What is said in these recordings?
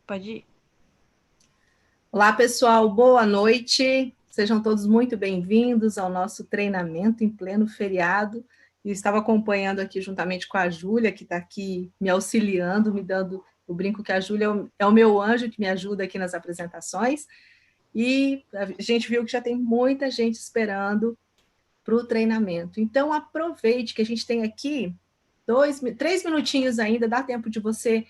Pode ir. Olá, pessoal, boa noite. Sejam todos muito bem-vindos ao nosso treinamento em pleno feriado. E estava acompanhando aqui juntamente com a Júlia, que está aqui me auxiliando, me dando. Eu brinco que a Júlia é o meu anjo que me ajuda aqui nas apresentações. E a gente viu que já tem muita gente esperando para o treinamento. Então, aproveite que a gente tem aqui 3 minutinhos ainda, dá tempo de você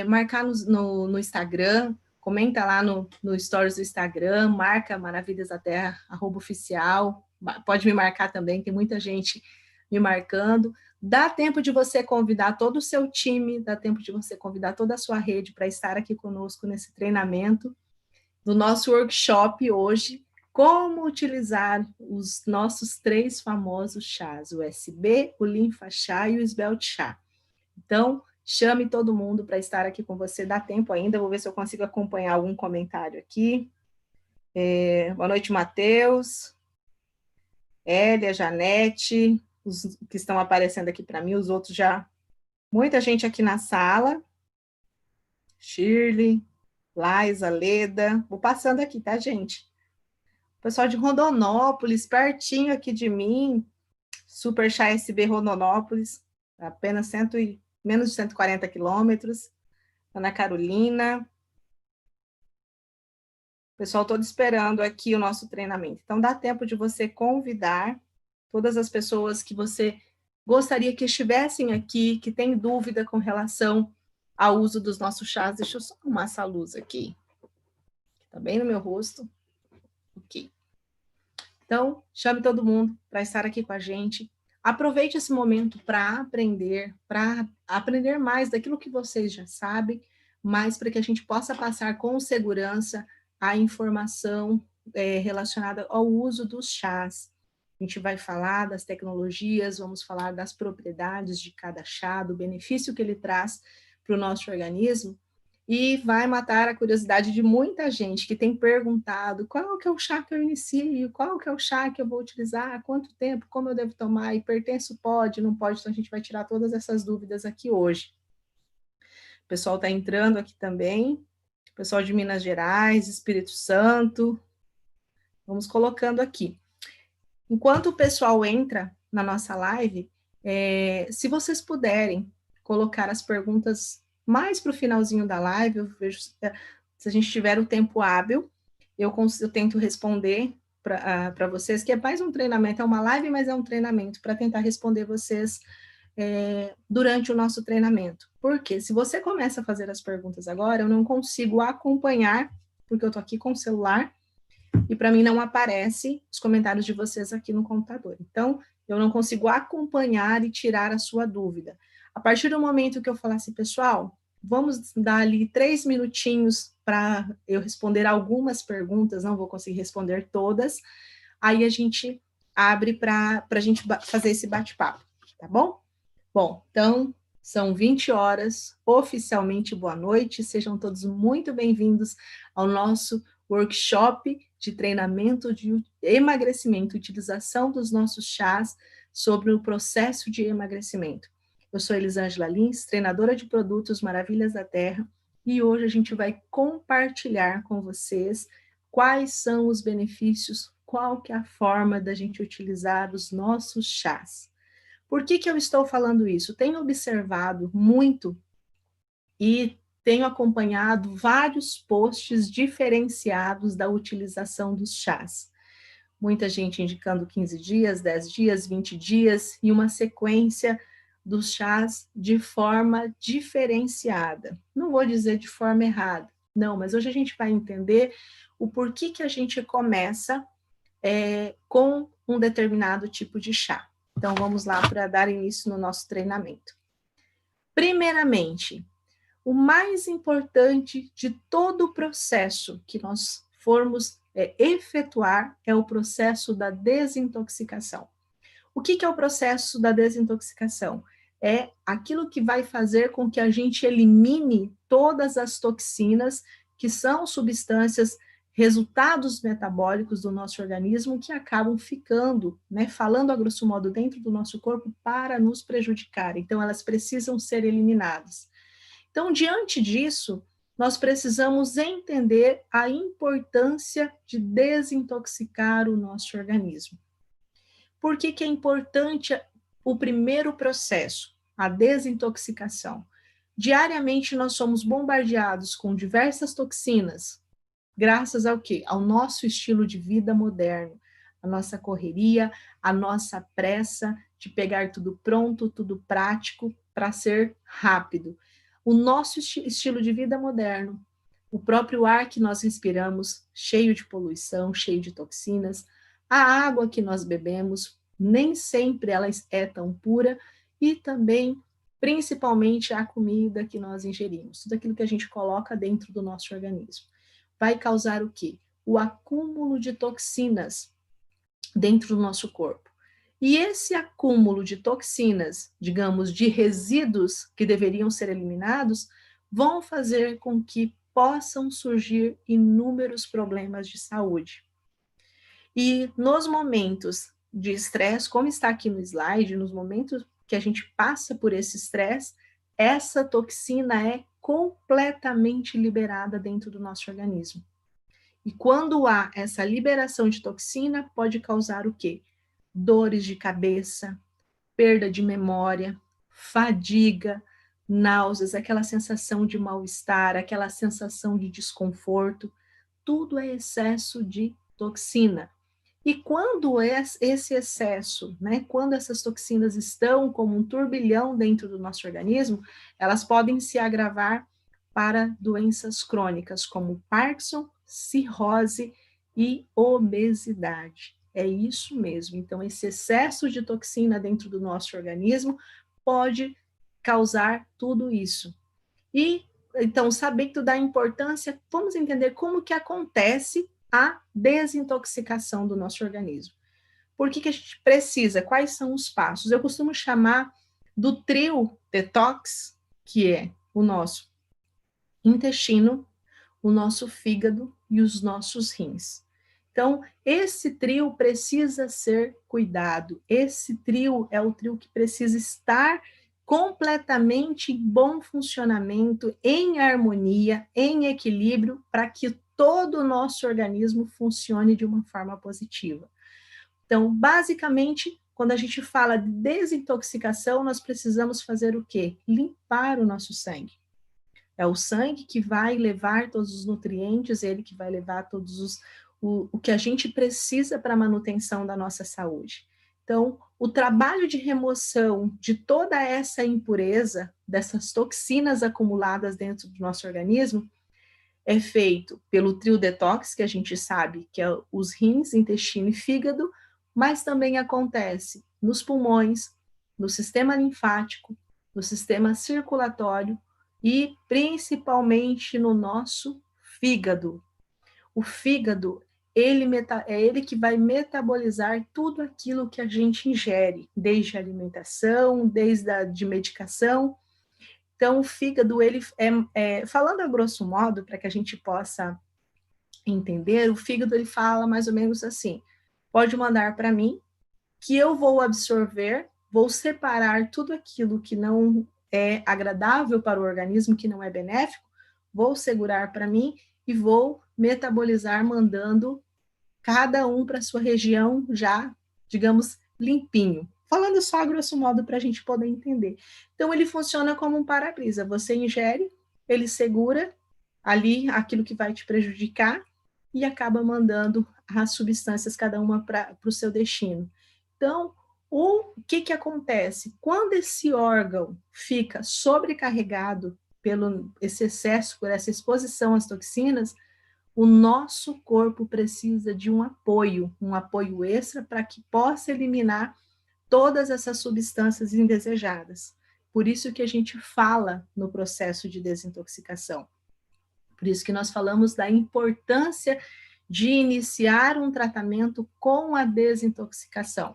marcar no Instagram, comenta lá no Stories do Instagram, marca Maravilhas da Terra, @oficial, pode me marcar também, tem muita gente me marcando. Dá tempo de você convidar todo o seu time, dá tempo de você convidar toda a sua rede para estar aqui conosco nesse treinamento do nosso workshop hoje, como utilizar os nossos 3 famosos chás, o SB, o Linfa Chá e o Svelte Chá. Então, chame todo mundo para estar aqui com você. Dá tempo ainda, vou ver se eu consigo acompanhar algum comentário aqui. Boa noite, Matheus, Hélia, Janete, os que estão aparecendo aqui para mim, os outros já. Muita gente aqui na sala. Shirley, Laisa, Leda. Vou passando aqui, tá, gente? O pessoal de Rondonópolis, pertinho aqui de mim. Super Chá SB Rondonópolis, apenas menos de 140 quilômetros. Ana Carolina. Pessoal, todo esperando aqui o nosso treinamento. Então, dá tempo de você convidar todas as pessoas que você gostaria que estivessem aqui, que têm dúvida com relação ao uso dos nossos chás. Deixa eu só arrumar essa luz aqui. Está bem no meu rosto. Ok. Então, chame todo mundo para estar aqui com a gente. Aproveite esse momento para aprender mais daquilo que vocês já sabem, mas para que a gente possa passar com segurança a informação relacionada ao uso dos chás. A gente vai falar das tecnologias, vamos falar das propriedades de cada chá, do benefício que ele traz para o nosso organismo, e vai matar a curiosidade de muita gente que tem perguntado qual que é o chá que eu inicio, qual que é o chá que eu vou utilizar, quanto tempo, como eu devo tomar, hipertenso pode, não pode, então a gente vai tirar todas essas dúvidas aqui hoje. O pessoal está entrando aqui também, pessoal de Minas Gerais, Espírito Santo, vamos colocando aqui. Enquanto o pessoal entra na nossa live, se vocês puderem colocar as perguntas mais para o finalzinho da live, eu vejo se a gente tiver o tempo hábil, eu tento responder para vocês, que é mais um treinamento, é uma live, mas é um treinamento para tentar responder vocês durante o nosso treinamento. Porque se você começa a fazer as perguntas agora, eu não consigo acompanhar, porque eu estou aqui com o celular, e para mim não aparece os comentários de vocês aqui no computador. Então, eu não consigo acompanhar e tirar a sua dúvida. A partir do momento que eu falar assim, pessoal, vamos dar ali 3 minutinhos para eu responder algumas perguntas, não vou conseguir responder todas, aí a gente abre para a gente fazer esse bate-papo, tá bom? Bom, então, são 20 horas, oficialmente boa noite, sejam todos muito bem-vindos ao nosso workshop de treinamento de emagrecimento, utilização dos nossos chás sobre o processo de emagrecimento. Eu sou Elisângela Lins, treinadora de produtos Maravilhas da Terra, e hoje a gente vai compartilhar com vocês quais são os benefícios, qual que é a forma da gente utilizar os nossos chás. Por que eu estou falando isso? Tenho observado muito e tenho acompanhado vários posts diferenciados da utilização dos chás. Muita gente indicando 15 dias, 10 dias, 20 dias e uma sequência dos chás de forma diferenciada. Não vou dizer de forma errada, não, mas hoje a gente vai entender o porquê que a gente começa com um determinado tipo de chá. Então, vamos lá para dar início no nosso treinamento. Primeiramente, o mais importante de todo o processo que nós formos efetuar é o processo da desintoxicação. O que é o processo da desintoxicação? É aquilo que vai fazer com que a gente elimine todas as toxinas, que são substâncias, resultados metabólicos do nosso organismo que acabam ficando, falando a grosso modo, dentro do nosso corpo para nos prejudicar. Então, elas precisam ser eliminadas. Então, diante disso, nós precisamos entender a importância de desintoxicar o nosso organismo. Por que que é importante o primeiro processo, a desintoxicação? Diariamente nós somos bombardeados com diversas toxinas, graças ao quê? Ao nosso estilo de vida moderno, a nossa correria, a nossa pressa de pegar tudo pronto, tudo prático, para ser rápido. O nosso estilo de vida moderno, o próprio ar que nós respiramos, cheio de poluição, cheio de toxinas, a água que nós bebemos, nem sempre ela é tão pura, e também, principalmente, a comida que nós ingerimos, tudo aquilo que a gente coloca dentro do nosso organismo. Vai causar o quê? O acúmulo de toxinas dentro do nosso corpo. E esse acúmulo de toxinas, digamos, de resíduos que deveriam ser eliminados, vão fazer com que possam surgir inúmeros problemas de saúde. E nos momentos de estresse, como está aqui no slide, nos momentos que a gente passa por esse estresse, essa toxina é completamente liberada dentro do nosso organismo. E quando há essa liberação de toxina, pode causar o quê? Dores de cabeça, perda de memória, fadiga, náuseas, aquela sensação de mal-estar, aquela sensação de desconforto, tudo é excesso de toxina. E quando esse excesso, né, quando essas toxinas estão como um turbilhão dentro do nosso organismo, elas podem se agravar para doenças crônicas como Parkinson, cirrose e obesidade. É isso mesmo. Então, esse excesso de toxina dentro do nosso organismo pode causar tudo isso. E, então, sabendo da importância, vamos entender como que acontece a desintoxicação do nosso organismo. Por que que a gente precisa? Quais são os passos? Eu costumo chamar do trio detox, que é o nosso intestino, o nosso fígado e os nossos rins. Então, esse trio precisa ser cuidado. Esse trio é o trio que precisa estar completamente em bom funcionamento, em harmonia, em equilíbrio, para que todo o nosso organismo funcione de uma forma positiva. Então, basicamente, quando a gente fala de desintoxicação, nós precisamos fazer o quê? Limpar o nosso sangue. É o sangue que vai levar todos os nutrientes, ele que vai levar o que a gente precisa para a manutenção da nossa saúde. Então, o trabalho de remoção de toda essa impureza, dessas toxinas acumuladas dentro do nosso organismo, é feito pelo trio detox, que a gente sabe que é os rins, intestino e fígado, mas também acontece nos pulmões, no sistema linfático, no sistema circulatório e principalmente no nosso fígado. O fígado, é ele que vai metabolizar tudo aquilo que a gente ingere, desde a alimentação, desde a de medicação. Então, o fígado, ele falando a grosso modo, para que a gente possa entender, o fígado, ele fala mais ou menos assim, pode mandar para mim, que eu vou absorver, vou separar tudo aquilo que não é agradável para o organismo, que não é benéfico, vou segurar para mim e vou metabolizar, mandando cada um para sua região já, digamos, limpinho. Falando só a grosso modo para a gente poder entender. Então, ele funciona como um para-brisa. Você ingere, ele segura ali aquilo que vai te prejudicar e acaba mandando as substâncias, cada uma para o seu destino. Então, o que acontece? Quando esse órgão fica sobrecarregado pelo esse excesso, por essa exposição às toxinas, o nosso corpo precisa de um apoio extra para que possa eliminar todas essas substâncias indesejadas. Por isso que a gente fala no processo de desintoxicação. Por isso que nós falamos da importância de iniciar um tratamento com a desintoxicação.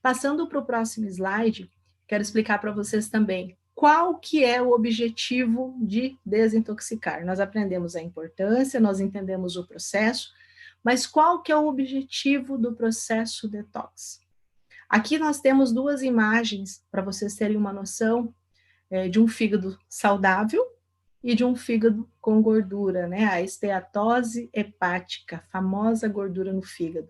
Passando para o próximo slide, quero explicar para vocês também qual que é o objetivo de desintoxicar. Nós aprendemos a importância, nós entendemos o processo, mas qual que é o objetivo do processo detox? Aqui nós temos duas imagens para vocês terem uma noção de um fígado saudável e de um fígado com gordura, né? A esteatose hepática, famosa gordura no fígado.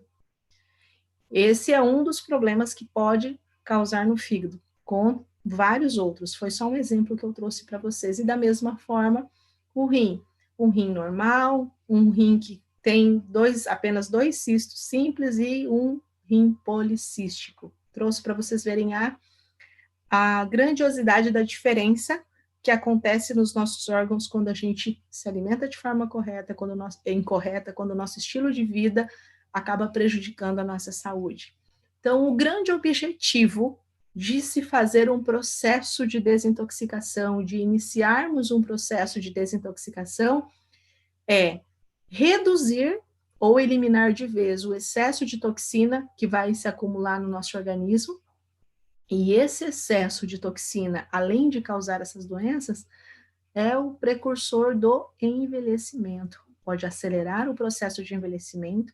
Esse é um dos problemas que pode causar no fígado, com vários outros. Foi só um exemplo que eu trouxe para vocês. E da mesma forma, o rim. Um rim normal, um rim que tem apenas dois cistos simples e um rim policístico. Trouxe para vocês verem a grandiosidade da diferença que acontece nos nossos órgãos quando a gente se alimenta de forma correta, incorreta, quando o nosso estilo de vida acaba prejudicando a nossa saúde. Então, o grande objetivo de se fazer um processo de desintoxicação, de iniciarmos um processo de desintoxicação, é reduzir ou eliminar de vez o excesso de toxina que vai se acumular no nosso organismo. E esse excesso de toxina, além de causar essas doenças, é o precursor do envelhecimento. Pode acelerar o processo de envelhecimento,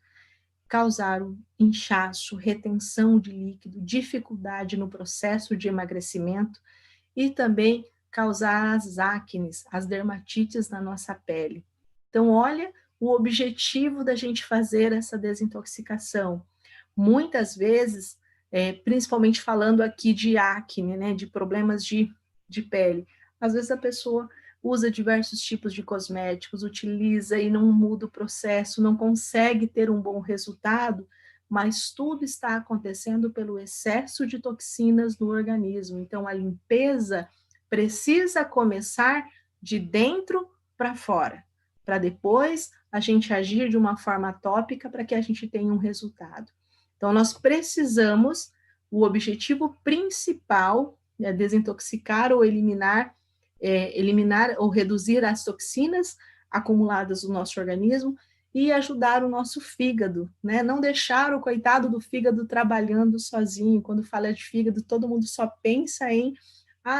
causar inchaço, retenção de líquido, dificuldade no processo de emagrecimento e também causar as acnes, as dermatites na nossa pele. Então, olha o objetivo da gente fazer essa desintoxicação. Muitas vezes, principalmente falando aqui de acne, né, de problemas de pele, às vezes a pessoa usa diversos tipos de cosméticos, utiliza e não muda o processo, não consegue ter um bom resultado, mas tudo está acontecendo pelo excesso de toxinas no organismo. Então, a limpeza precisa começar de dentro para fora, para depois a gente agir de uma forma tópica para que a gente tenha um resultado. Então, nós precisamos, o objetivo principal é desintoxicar ou eliminar ou reduzir as toxinas acumuladas no nosso organismo e ajudar o nosso fígado, né? Não deixar o coitado do fígado trabalhando sozinho. Quando fala de fígado, todo mundo só pensa em,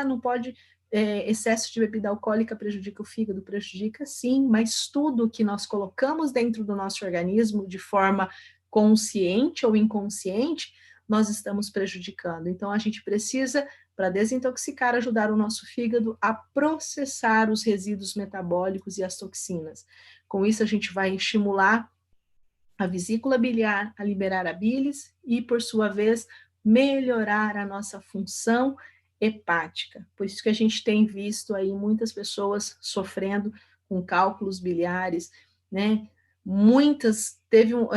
não pode, excesso de bebida alcoólica prejudica o fígado, prejudica sim, mas tudo que nós colocamos dentro do nosso organismo de forma consciente ou inconsciente, nós estamos prejudicando. Então, a gente precisa, para desintoxicar, ajudar o nosso fígado a processar os resíduos metabólicos e as toxinas. Com isso, a gente vai estimular a vesícula biliar a liberar a bilis e, por sua vez, melhorar a nossa função hepática. Por isso que a gente tem visto aí muitas pessoas sofrendo com cálculos biliares, né? Muitas, eu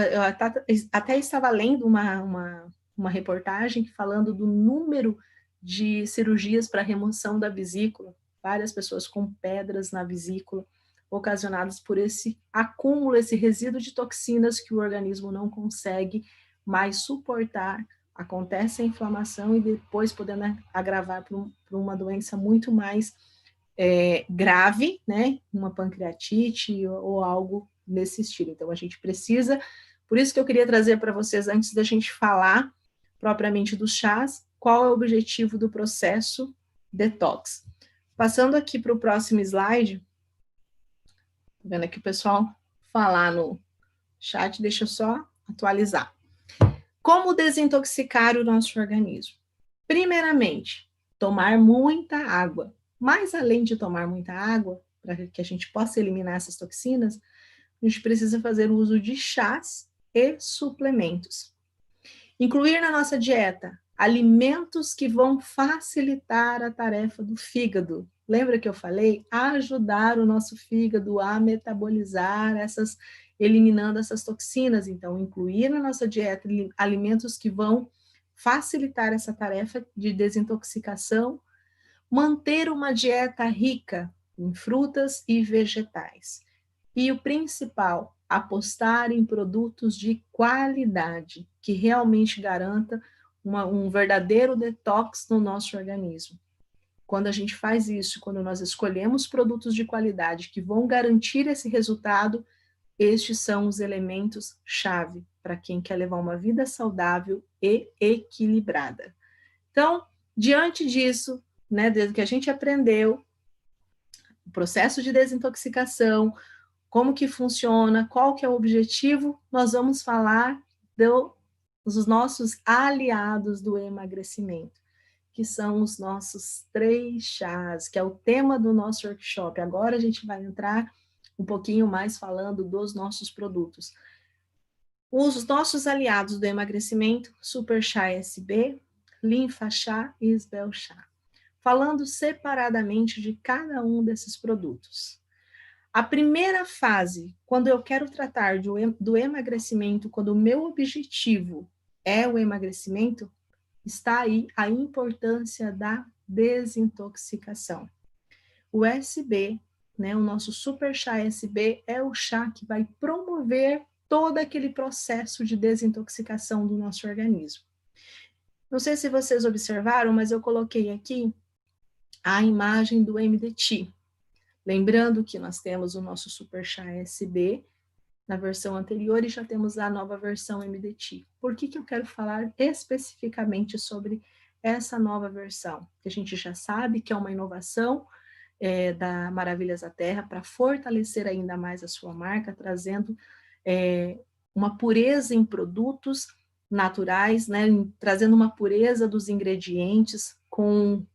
até estava lendo uma reportagem falando do número de cirurgias para remoção da vesícula, várias pessoas com pedras na vesícula, ocasionadas por esse acúmulo, esse resíduo de toxinas que o organismo não consegue mais suportar. Acontece a inflamação e depois podendo agravar para uma doença muito mais grave, né? Uma pancreatite ou algo nesse estilo. Então, a gente precisa, por isso que eu queria trazer para vocês, antes da gente falar propriamente dos chás, qual é o objetivo do processo detox. Passando aqui para o próximo slide, vendo aqui o pessoal falar no chat, deixa eu só atualizar. Como desintoxicar o nosso organismo? Primeiramente, tomar muita água. Mas além de tomar muita água, para que a gente possa eliminar essas toxinas, a gente precisa fazer uso de chás e suplementos. Incluir na nossa dieta alimentos que vão facilitar a tarefa do fígado. Lembra que eu falei? Ajudar o nosso fígado a metabolizar eliminando essas toxinas. Então, incluir na nossa dieta alimentos que vão facilitar essa tarefa de desintoxicação, manter uma dieta rica em frutas e vegetais. E o principal, apostar em produtos de qualidade, que realmente garanta um verdadeiro detox no nosso organismo. Quando a gente faz isso, quando nós escolhemos produtos de qualidade que vão garantir esse resultado, estes são os elementos-chave para quem quer levar uma vida saudável e equilibrada. Então, diante disso, né, desde que a gente aprendeu o processo de desintoxicação, como que funciona, qual que é o objetivo, nós vamos falar dos nossos aliados do emagrecimento, que são os nossos 3 chás, que é o tema do nosso workshop. Agora a gente vai entrar um pouquinho mais falando dos nossos produtos. Os nossos aliados do emagrecimento, Super Chá SB, Linfa Chá e Isbel Chá. Falando separadamente de cada um desses produtos. A primeira fase, quando eu quero tratar do emagrecimento, quando o meu objetivo é o emagrecimento, está aí a importância da desintoxicação. O SB, né, o nosso Super Chá SB, é o chá que vai promover todo aquele processo de desintoxicação do nosso organismo. Não sei se vocês observaram, mas eu coloquei aqui a imagem do MDT. Lembrando que nós temos o nosso Super Chá SB na versão anterior e já temos a nova versão MDT. Por que eu quero falar especificamente sobre essa nova versão? Que a gente já sabe que é uma inovação da Maravilhas da Terra para fortalecer ainda mais a sua marca, trazendo uma pureza em produtos naturais, né, trazendo uma pureza dos ingredientes com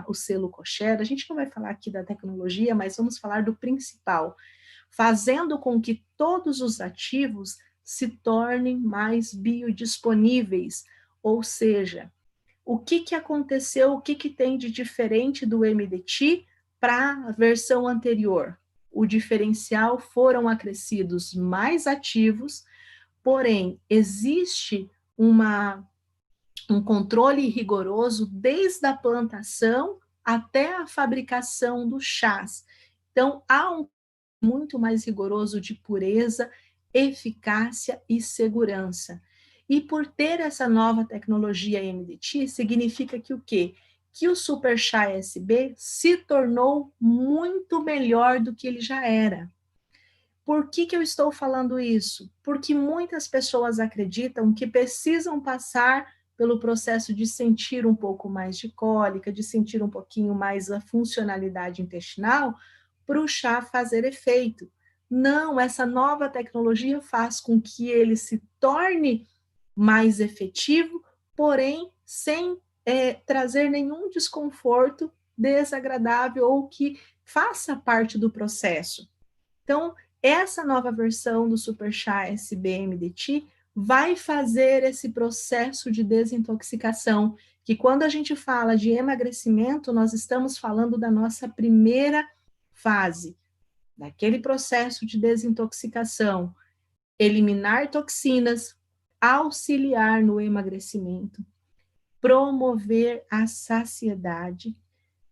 o selo kosher. A gente não vai falar aqui da tecnologia, mas vamos falar do principal, fazendo com que todos os ativos se tornem mais biodisponíveis, ou seja, o que aconteceu, o que tem de diferente do MDT para a versão anterior? O diferencial foram acrescidos mais ativos, porém, existe um controle rigoroso desde a plantação até a fabricação dos chás. Então, há um muito mais rigoroso de pureza, eficácia e segurança. E por ter essa nova tecnologia MDT, significa que o quê? Que o Super Chá SB se tornou muito melhor do que ele já era. Por que eu estou falando isso? Porque muitas pessoas acreditam que precisam passar pelo processo de sentir um pouco mais de cólica, de sentir um pouquinho mais a funcionalidade intestinal, para o chá fazer efeito. Não, essa nova tecnologia faz com que ele se torne mais efetivo, porém sem trazer nenhum desconforto desagradável ou que faça parte do processo. Então, essa nova versão do Super Chá SBMDT vai fazer esse processo de desintoxicação, que quando a gente fala de emagrecimento, nós estamos falando da nossa primeira fase, daquele processo de desintoxicação, eliminar toxinas, auxiliar no emagrecimento, promover a saciedade,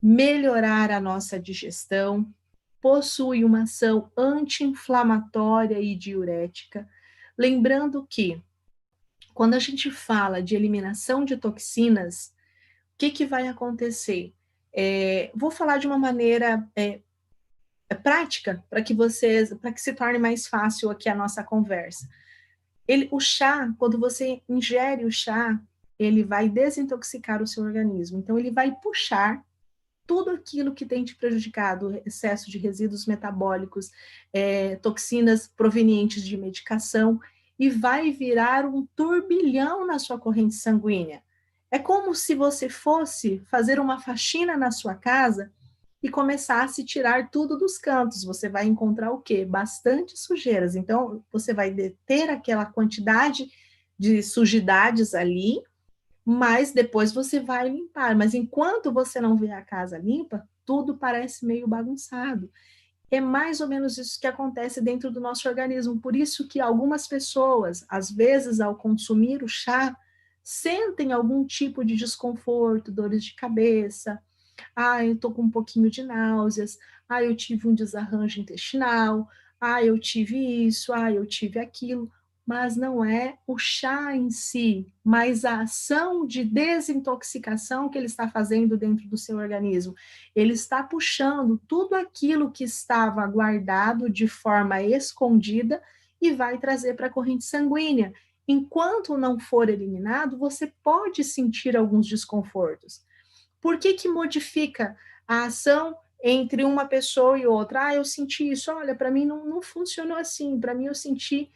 melhorar a nossa digestão, possui uma ação anti-inflamatória e diurética. Lembrando que, quando a gente fala de eliminação de toxinas, o que vai acontecer? Vou falar de uma maneira prática, para que se torne mais fácil aqui a nossa conversa. O chá, quando você ingere o chá, ele vai desintoxicar o seu organismo. Então, ele vai puxar tudo aquilo que tem te prejudicado, excesso de resíduos metabólicos, toxinas provenientes de medicação, e vai virar um turbilhão na sua corrente sanguínea. É como se você fosse fazer uma faxina na sua casa e começasse a tirar tudo dos cantos. Você vai encontrar o quê? Bastante sujeiras. Então, você vai ter aquela quantidade de sujidades ali, mas depois você vai limpar. Mas enquanto você não vê a casa limpa, tudo parece meio bagunçado. É mais ou menos isso que acontece dentro do nosso organismo. Por isso que algumas pessoas, às vezes, ao consumir o chá, sentem algum tipo de desconforto, dores de cabeça. Eu estou com um pouquinho de náuseas. Eu tive um desarranjo intestinal. Eu tive isso. Eu tive aquilo. Mas não é o chá em si, mas a ação de desintoxicação que ele está fazendo dentro do seu organismo. Ele está puxando tudo aquilo que estava guardado de forma escondida e vai trazer para a corrente sanguínea. Enquanto não for eliminado, você pode sentir alguns desconfortos. Por que modifica a ação entre uma pessoa e outra? Eu senti isso, olha, para mim não funcionou assim, para mim eu senti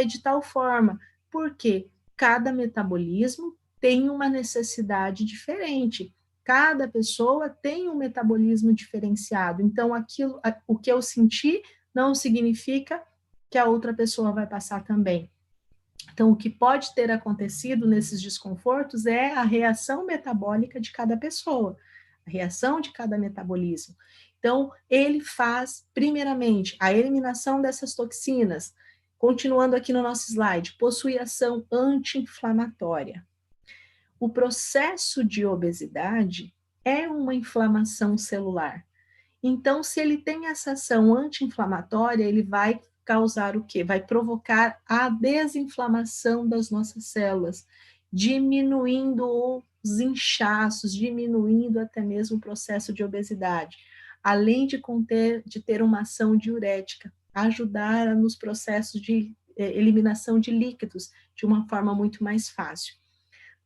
de tal forma. Porque cada metabolismo tem uma necessidade diferente. Cada pessoa tem um metabolismo diferenciado. Então, o que eu senti não significa que a outra pessoa vai passar também. Então, o que pode ter acontecido nesses desconfortos é a reação metabólica de cada pessoa, a reação de cada metabolismo. Então, ele faz, primeiramente, a eliminação dessas toxinas. Continuando aqui no nosso slide, possui ação anti-inflamatória. O processo de obesidade é uma inflamação celular. Então, se ele tem essa ação anti-inflamatória, ele vai causar o quê? Vai provocar a desinflamação das nossas células, diminuindo os inchaços, diminuindo até mesmo o processo de obesidade, além de ter uma ação diurética, ajudar nos processos de eliminação de líquidos de uma forma muito mais fácil.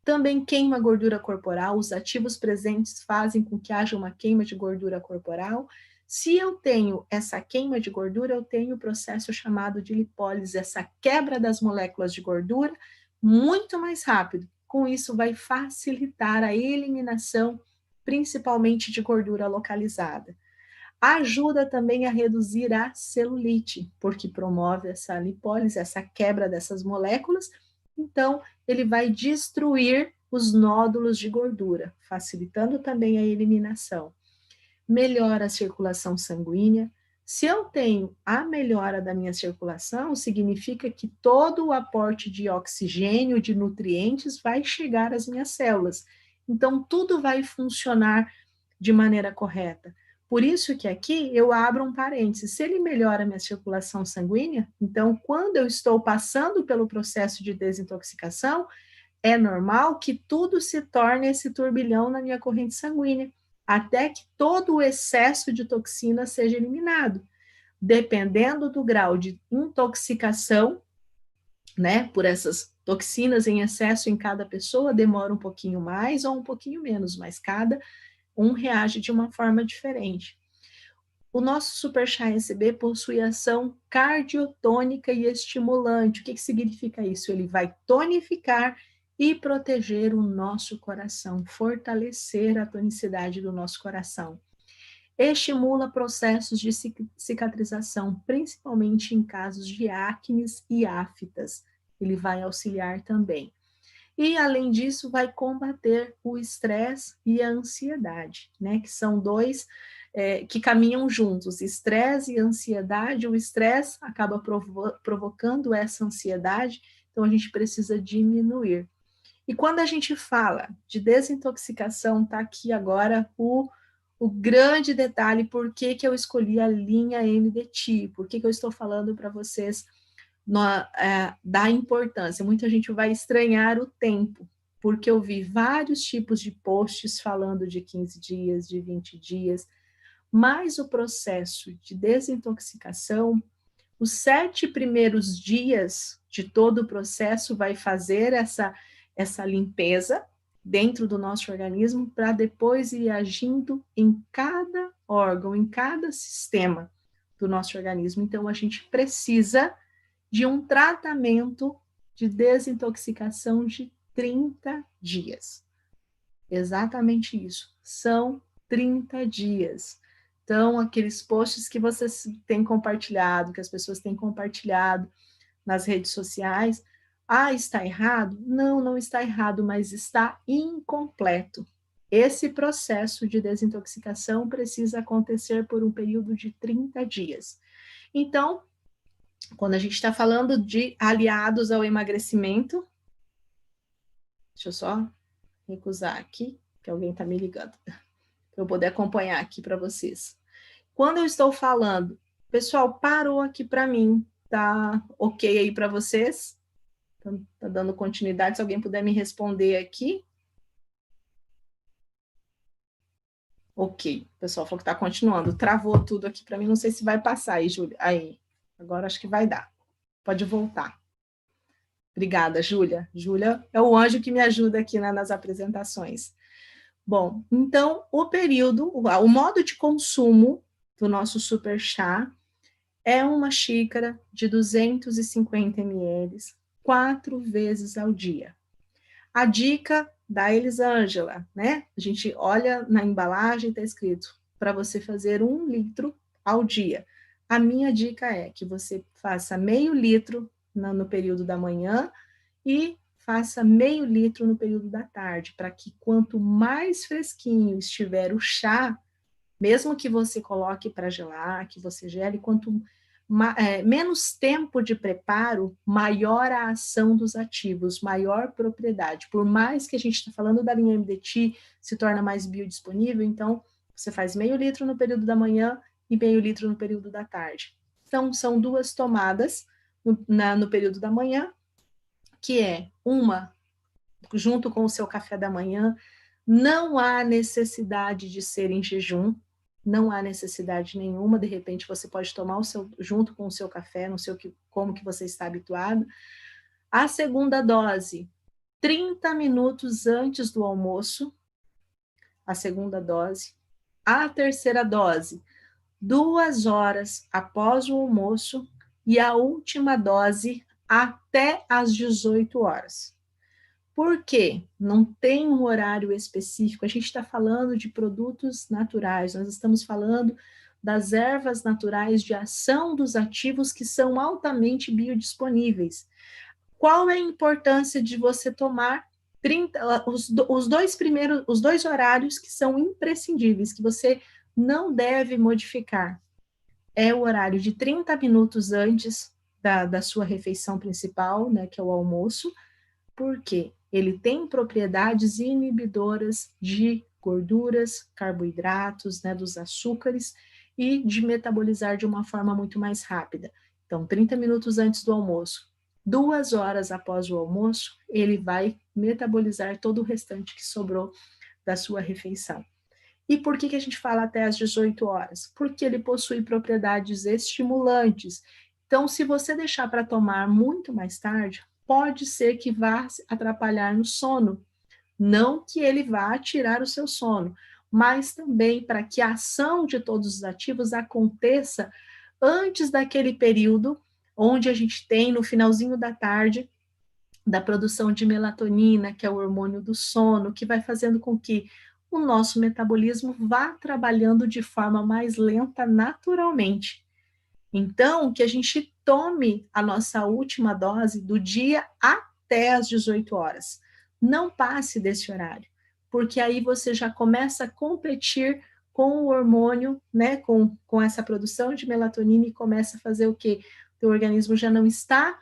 Também queima a gordura corporal, os ativos presentes fazem com que haja uma queima de gordura corporal. Se eu tenho essa queima de gordura, eu tenho o processo chamado de lipólise, essa quebra das moléculas de gordura muito mais rápido. Com isso, vai facilitar a eliminação, principalmente de gordura localizada. Ajuda também a reduzir a celulite, porque promove essa lipólise, essa quebra dessas moléculas. Então, ele vai destruir os nódulos de gordura, facilitando também a eliminação. Melhora a circulação sanguínea. Se eu tenho a melhora da minha circulação, significa que todo o aporte de oxigênio, de nutrientes, vai chegar às minhas células. Então, tudo vai funcionar de maneira correta. Por isso que aqui eu abro um parênteses. Se ele melhora a minha circulação sanguínea, então, quando eu estou passando pelo processo de desintoxicação, é normal que tudo se torne esse turbilhão na minha corrente sanguínea, até que todo o excesso de toxina seja eliminado. Dependendo do grau de intoxicação, né, por essas toxinas em excesso em cada pessoa, demora um pouquinho mais ou um pouquinho menos, mas cada um reage de uma forma diferente. O nosso Super Chá SB possui ação cardiotônica e estimulante. O que significa isso? Ele vai tonificar e proteger o nosso coração, fortalecer a tonicidade do nosso coração. Estimula processos de cicatrização, principalmente em casos de acnes e aftas. Ele vai auxiliar também. E, além disso, vai combater o estresse e a ansiedade, né? Que são dois que caminham juntos. Estresse e ansiedade. O estresse acaba provocando essa ansiedade, então a gente precisa diminuir. E quando a gente fala de desintoxicação, tá aqui agora o grande detalhe, por que eu escolhi a linha MDT, por que eu estou falando para vocês da importância. Muita gente vai estranhar o tempo, porque eu vi vários tipos de posts falando de 15 dias, de 20 dias, mas o processo de desintoxicação, os 7 primeiros dias de todo o processo vai fazer essa limpeza dentro do nosso organismo para depois ir agindo em cada órgão, em cada sistema do nosso organismo. Então, a gente precisa de um tratamento de desintoxicação de 30 dias. Exatamente isso. São 30 dias. Então, aqueles posts que vocês têm compartilhado, que as pessoas têm compartilhado nas redes sociais, está errado? Não, não está errado, mas está incompleto. Esse processo de desintoxicação precisa acontecer por um período de 30 dias. Então, quando a gente está falando de aliados ao emagrecimento, deixa eu só recusar aqui, que alguém está me ligando, para eu poder acompanhar aqui para vocês. Quando eu estou falando, pessoal, parou aqui para mim, tá ok aí para vocês? Tá dando continuidade, se alguém puder me responder aqui. Ok, o pessoal falou que está continuando, travou tudo aqui para mim, não sei se vai passar aí, Júlia. Aí, agora acho que vai dar. Pode voltar. Obrigada, Júlia. Júlia é o anjo que me ajuda aqui nas apresentações. Bom, então, o modo de consumo do nosso super chá é uma xícara de 250 ml, 4 vezes ao dia. A dica da Elisângela, né? A gente olha na embalagem, está escrito para você fazer 1 litro ao dia. A minha dica é que você faça meio litro no período da manhã e faça meio litro no período da tarde, para que quanto mais fresquinho estiver o chá, mesmo que você coloque para gelar, que você gele, menos tempo de preparo, maior a ação dos ativos, maior propriedade. Por mais que a gente está falando da linha MDT, se torna mais biodisponível, então você faz meio litro no período da manhã e meio litro no período da tarde. Então, são 2 tomadas no período da manhã, que é uma junto com o seu café da manhã. Não há necessidade de ser em jejum, não há necessidade nenhuma. De repente, você pode tomar junto com o seu café, não sei como que você está habituado. A segunda dose, 30 minutos antes do almoço, a segunda dose. A terceira dose, 2 horas após o almoço, e a última dose até às 18 horas. Por quê? Não tem um horário específico. A gente está falando de produtos naturais, nós estamos falando das ervas naturais de ação dos ativos que são altamente biodisponíveis. Qual é a importância de você tomar os dois horários que são imprescindíveis, que você não deve modificar? É o horário de 30 minutos antes da sua refeição principal, né, que é o almoço. Por quê? Ele tem propriedades inibidoras de gorduras, carboidratos, né, dos açúcares, e de metabolizar de uma forma muito mais rápida. Então, 30 minutos antes do almoço, 2 horas após o almoço, ele vai metabolizar todo o restante que sobrou da sua refeição. E por que a gente fala até às 18 horas? Porque ele possui propriedades estimulantes. Então, se você deixar para tomar muito mais tarde, pode ser que vá atrapalhar no sono. Não que ele vá tirar o seu sono, mas também para que a ação de todos os ativos aconteça antes daquele período onde a gente tem, no finalzinho da tarde, da produção de melatonina, que é o hormônio do sono, que vai fazendo com que o nosso metabolismo vá trabalhando de forma mais lenta naturalmente. Então, que a gente tome a nossa última dose do dia até às 18 horas. Não passe desse horário, porque aí você já começa a competir com o hormônio, né, com essa produção de melatonina, e começa a fazer o quê? O teu organismo já não está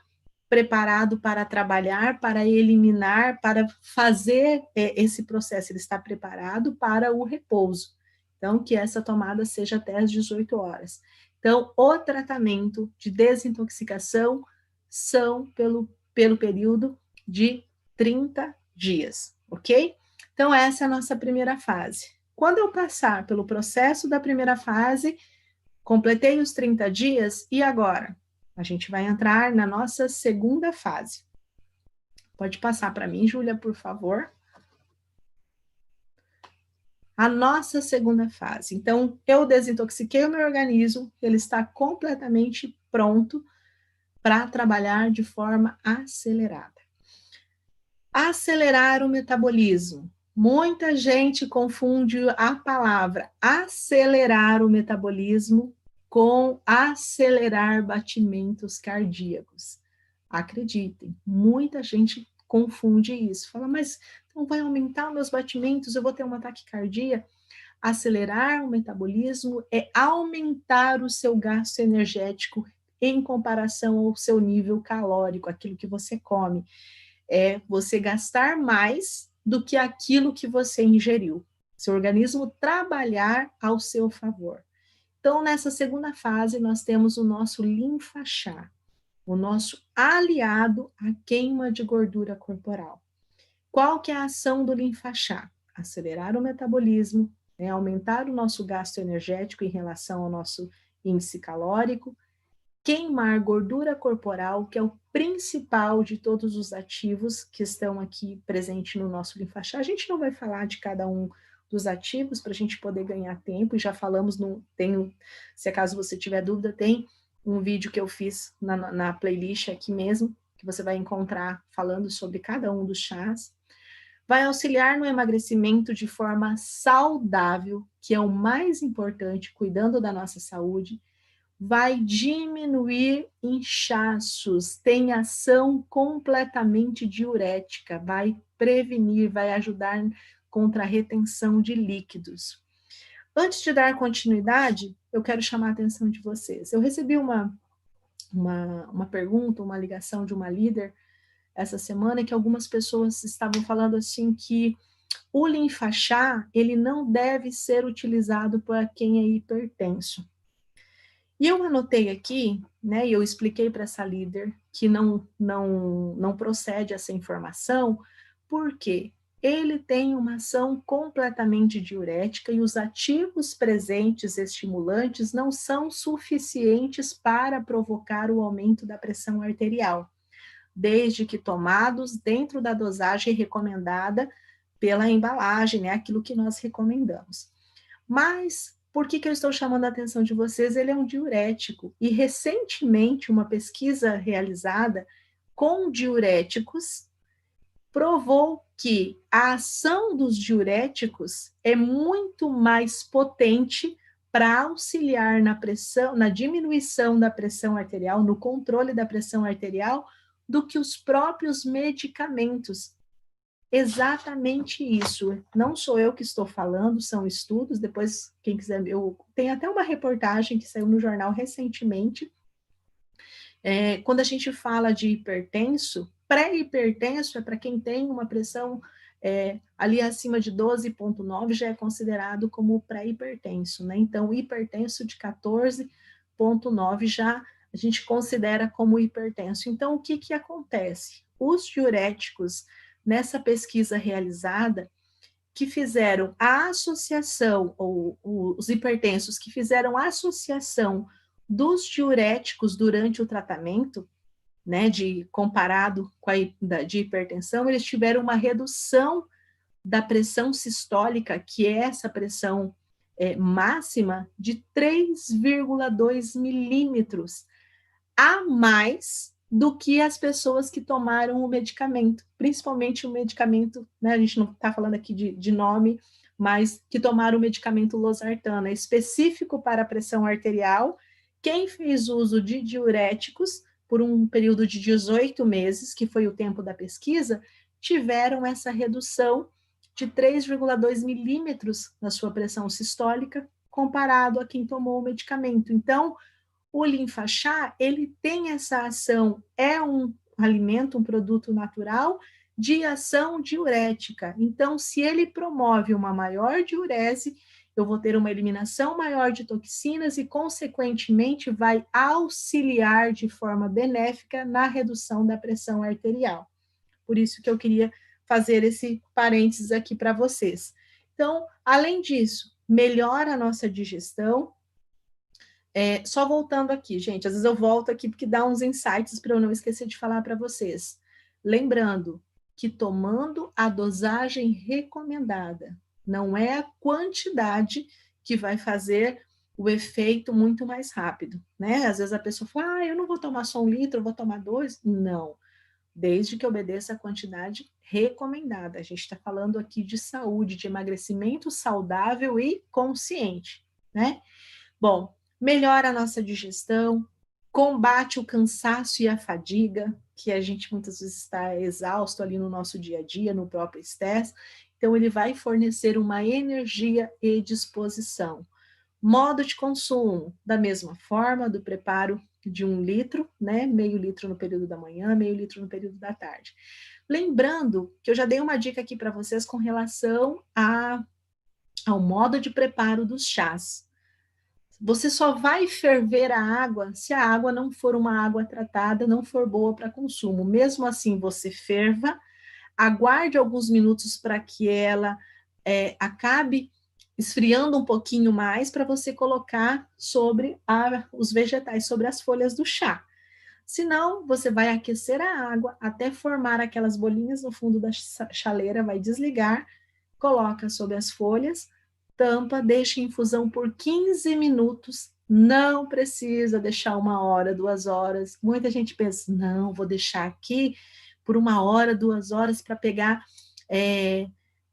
preparado para trabalhar, para eliminar, para fazer esse processo, ele está preparado para o repouso. Então, que essa tomada seja até às 18 horas. Então, o tratamento de desintoxicação são pelo período de 30 dias, ok? Então, essa é a nossa primeira fase. Quando eu passar pelo processo da primeira fase, completei os 30 dias, e agora? A gente vai entrar na nossa segunda fase. Pode passar para mim, Júlia, por favor. A nossa segunda fase. Então, eu desintoxiquei o meu organismo, ele está completamente pronto para trabalhar de forma acelerada. Acelerar o metabolismo. Muita gente confunde a palavra acelerar o metabolismo com acelerar batimentos cardíacos. Acreditem, muita gente confunde isso. Fala, mas então vai aumentar os meus batimentos, eu vou ter uma taquicardia? Acelerar o metabolismo é aumentar o seu gasto energético em comparação ao seu nível calórico, aquilo que você come. É você gastar mais do que aquilo que você ingeriu. Seu organismo trabalhar ao seu favor. Então, nessa segunda fase, nós temos o nosso linfachá, o nosso aliado à queima de gordura corporal. Qual que é a ação do linfachá? Acelerar o metabolismo, né, aumentar o nosso gasto energético em relação ao nosso índice calórico, queimar gordura corporal, que é o principal de todos os ativos que estão aqui presentes no nosso linfachá. A gente não vai falar de cada um dos ativos para a gente poder ganhar tempo, e já falamos, se acaso você tiver dúvida, tem um vídeo que eu fiz na playlist aqui mesmo, que você vai encontrar falando sobre cada um dos chás. vai auxiliar no emagrecimento de forma saudável, que é o mais importante, cuidando da nossa saúde, vai diminuir inchaços, tem ação completamente diurética, vai prevenir, vai ajudar contra a retenção de líquidos. Antes de dar continuidade, eu quero chamar a atenção de vocês. Eu recebi uma pergunta, uma ligação de uma líder essa semana, que algumas pessoas estavam falando assim que o linfachá, ele não deve ser utilizado para quem é hipertenso. E eu anotei aqui, né, e eu expliquei para essa líder que não procede essa informação, porque ele tem uma ação completamente diurética e os ativos presentes estimulantes não são suficientes para provocar o aumento da pressão arterial, desde que tomados dentro da dosagem recomendada pela embalagem, né, aquilo que nós recomendamos. Mas por que eu estou chamando a atenção de vocês? Ele é um diurético. E recentemente, uma pesquisa realizada com diuréticos provou que a ação dos diuréticos é muito mais potente para auxiliar na pressão, na diminuição da pressão arterial, no controle da pressão arterial, do que os próprios medicamentos. Exatamente isso. Não sou eu que estou falando, são estudos. Depois, quem quiser, eu tenho até uma reportagem que saiu no jornal recentemente. Quando a gente fala de hipertenso, pré-hipertenso é para quem tem uma pressão ali acima de 12,9, já é considerado como pré-hipertenso, né? Então, hipertenso de 14,9 já a gente considera como hipertenso. Então, o que acontece? Os diuréticos, nessa pesquisa realizada, que fizeram a associação, ou os hipertensos que fizeram a associação dos diuréticos durante o tratamento, né, comparado com de hipertensão, eles tiveram uma redução da pressão sistólica, que é essa pressão máxima, de 3,2 milímetros a mais do que as pessoas que tomaram o medicamento, principalmente o medicamento, né, a gente não está falando aqui de nome, mas que tomaram o medicamento losartano, é específico para a pressão arterial. Quem fez uso de diuréticos por um período de 18 meses, que foi o tempo da pesquisa, tiveram essa redução de 3,2 milímetros na sua pressão sistólica, comparado a quem tomou o medicamento. Então, o linfachá, ele tem essa ação, é um alimento, um produto natural de ação diurética. Então, se ele promove uma maior diurese, eu vou ter uma eliminação maior de toxinas e, consequentemente, vai auxiliar de forma benéfica na redução da pressão arterial. Por isso que eu queria fazer esse parênteses aqui para vocês. Então, além disso, melhora a nossa digestão. Só voltando aqui, gente, às vezes eu volto aqui porque dá uns insights para eu não esquecer de falar para vocês. Lembrando que tomando a dosagem recomendada, não é a quantidade que vai fazer o efeito muito mais rápido, né? Às vezes a pessoa fala, eu não vou tomar só 1 litro, eu vou tomar 2. Não, desde que obedeça a quantidade recomendada. A gente está falando aqui de saúde, de emagrecimento saudável e consciente, né? Bom, melhora a nossa digestão, combate o cansaço e a fadiga, que a gente muitas vezes está exausto ali no nosso dia a dia, no próprio estresse. Então, ele vai fornecer uma energia e disposição. Modo de consumo, da mesma forma, do preparo de 1 litro, né? Meio litro no período da manhã, meio litro no período da tarde. Lembrando que eu já dei uma dica aqui para vocês com relação ao modo de preparo dos chás. Você só vai ferver a água se a água não for uma água tratada, não for boa para consumo. Mesmo assim, você ferva, aguarde alguns minutos para que ela acabe esfriando um pouquinho mais para você colocar sobre os vegetais, sobre as folhas do chá. Senão, você vai aquecer a água até formar aquelas bolinhas no fundo da chaleira, vai desligar, coloca sobre as folhas, tampa, deixa em infusão por 15 minutos, não precisa deixar 1 hora, 2 horas. Muita gente pensa, não, vou deixar aqui por 1 hora, 2 horas para pegar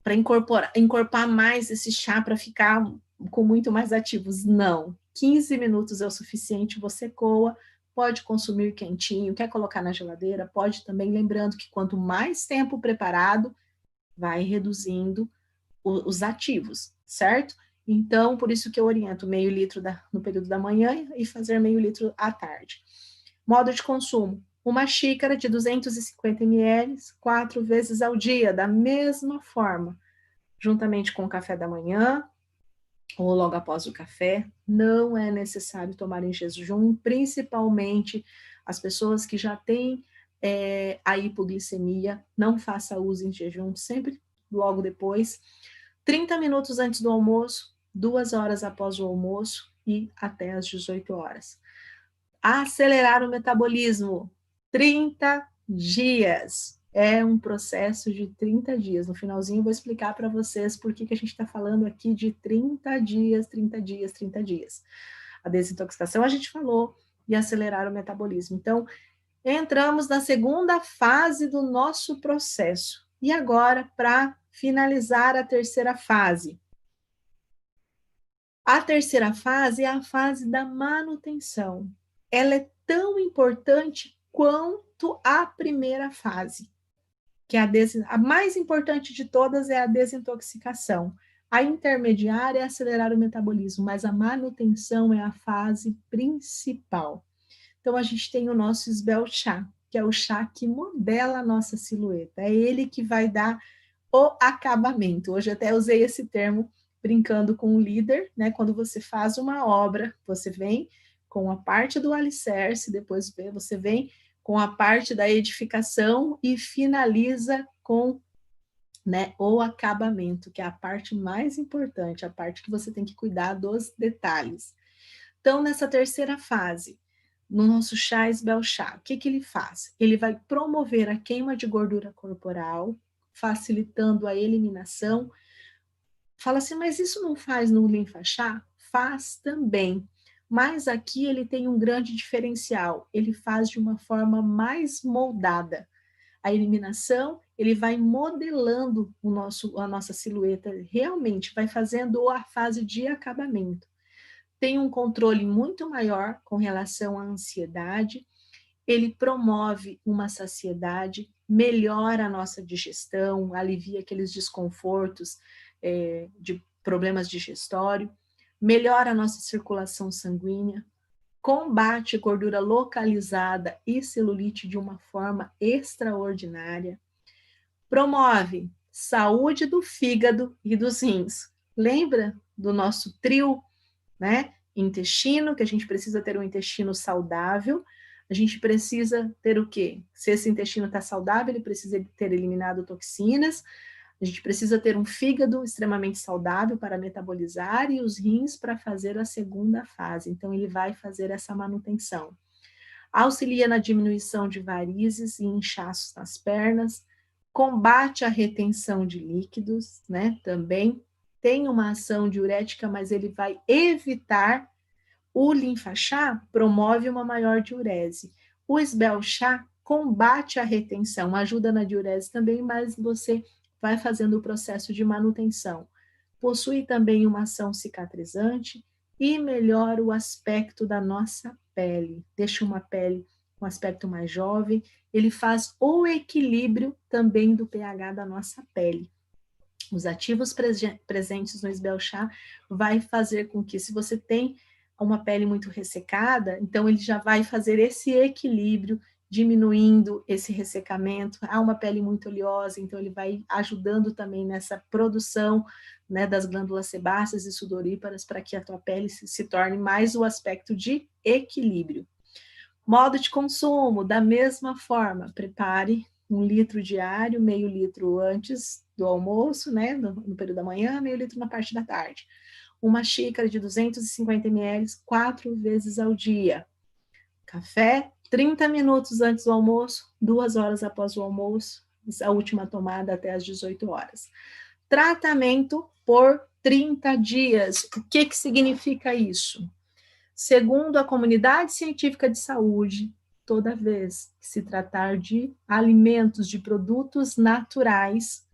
para incorporar mais esse chá para ficar com muito mais ativos. Não. 15 minutos é o suficiente, você coa, pode consumir quentinho, quer colocar na geladeira, pode também, lembrando que quanto mais tempo preparado, vai reduzindo os ativos, certo? Então, por isso que eu oriento meio litro no período da manhã e fazer meio litro à tarde. Modo de consumo: uma xícara de 250 ml, 4 vezes ao dia, da mesma forma, juntamente com o café da manhã, ou logo após o café. Não é necessário tomar em jejum, principalmente as pessoas que já têm a hipoglicemia, não faça uso em jejum, sempre logo depois. 30 minutos antes do almoço, 2 horas após o almoço e até às 18 horas. Acelerar o metabolismo, 30 dias. É um processo de 30 dias. No finalzinho eu vou explicar para vocês por que a gente está falando aqui de 30 dias, 30 dias, 30 dias. A desintoxicação a gente falou e acelerar o metabolismo. Então, entramos na segunda fase do nosso processo. E agora, para finalizar a terceira fase. A terceira fase é a fase da manutenção. Ela é tão importante quanto a primeira fase, que é a mais importante de todas é a desintoxicação. A intermediária é acelerar o metabolismo, mas a manutenção é a fase principal. Então, a gente tem o nosso Sbel Chá, que é o chá que modela a nossa silhueta. É ele que vai dar o acabamento. Hoje até usei esse termo brincando com o líder, né? Quando você faz uma obra, você vem com a parte do alicerce, depois você vem com a parte da edificação e finaliza com, né, o acabamento, que é a parte mais importante, a parte que você tem que cuidar dos detalhes. Então, nessa terceira fase, no nosso chá Sbel Chá, o que ele faz? Ele vai promover a queima de gordura corporal, facilitando a eliminação. Fala assim, mas isso não faz no linfa-chá? Faz também, mas aqui ele tem um grande diferencial, ele faz de uma forma mais moldada. A eliminação, ele vai modelando a nossa silhueta, realmente vai fazendo a fase de acabamento. Tem um controle muito maior com relação à ansiedade, ele promove uma saciedade, melhora a nossa digestão, alivia aqueles desconfortos de problemas digestórios, melhora a nossa circulação sanguínea, combate gordura localizada e celulite de uma forma extraordinária, promove saúde do fígado e dos rins. Lembra do nosso trio, né? Intestino, que a gente precisa ter um intestino saudável. A gente precisa ter o quê? Se esse intestino está saudável, ele precisa ter eliminado toxinas. A gente precisa ter um fígado extremamente saudável para metabolizar e os rins para fazer a segunda fase. Então, ele vai fazer essa manutenção. Auxilia na diminuição de varizes e inchaços nas pernas, combate a retenção de líquidos, né? Também tem uma ação diurética, mas ele vai evitar. O linfa-chá promove uma maior diurese. O Sbel Chá combate a retenção, ajuda na diurese também, mas você vai fazendo o processo de manutenção. Possui também uma ação cicatrizante e melhora o aspecto da nossa pele. Deixa uma pele com um aspecto mais jovem. Ele faz o equilíbrio também do pH da nossa pele. Os ativos presentes no Sbel Chá vai fazer com que, se você tem uma pele muito ressecada, então ele já vai fazer esse equilíbrio, diminuindo esse ressecamento. Há uma pele muito oleosa, então ele vai ajudando também nessa produção, né, das glândulas sebáceas e sudoríparas para que a tua pele se torne mais o aspecto de equilíbrio. Modo de consumo, da mesma forma, prepare 1 litro diário, meio litro antes do almoço, né, no período da manhã, meio litro na parte da tarde. Uma xícara de 250 ml, 4 vezes ao dia. Café, 30 minutos antes do almoço, 2 horas após o almoço, a última tomada até as 18 horas. Tratamento por 30 dias. O que significa isso? Segundo a comunidade científica de saúde, toda vez que se tratar de alimentos, de produtos naturais,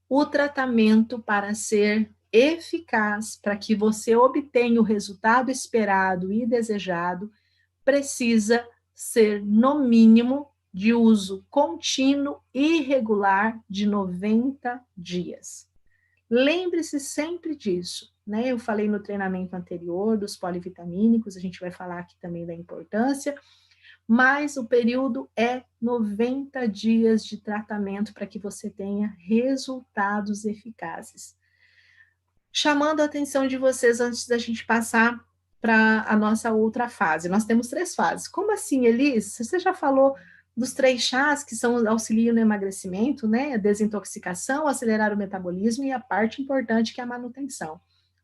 o tratamento, para ser eficaz, para que você obtenha o resultado esperado e desejado, precisa ser, no mínimo, de uso contínuo e regular de 90 dias. Lembre-se sempre disso, né? Eu falei no treinamento anterior dos polivitamínicos, a gente vai falar aqui também da importância, mas o período é 90 dias de tratamento para que você tenha resultados eficazes. Chamando a atenção de vocês antes da gente passar para a nossa outra fase. Nós temos 3 fases. Como assim, Elis? Você já falou dos 3 chás que são auxiliam no emagrecimento, né? A desintoxicação, acelerar o metabolismo e a parte importante que é a manutenção.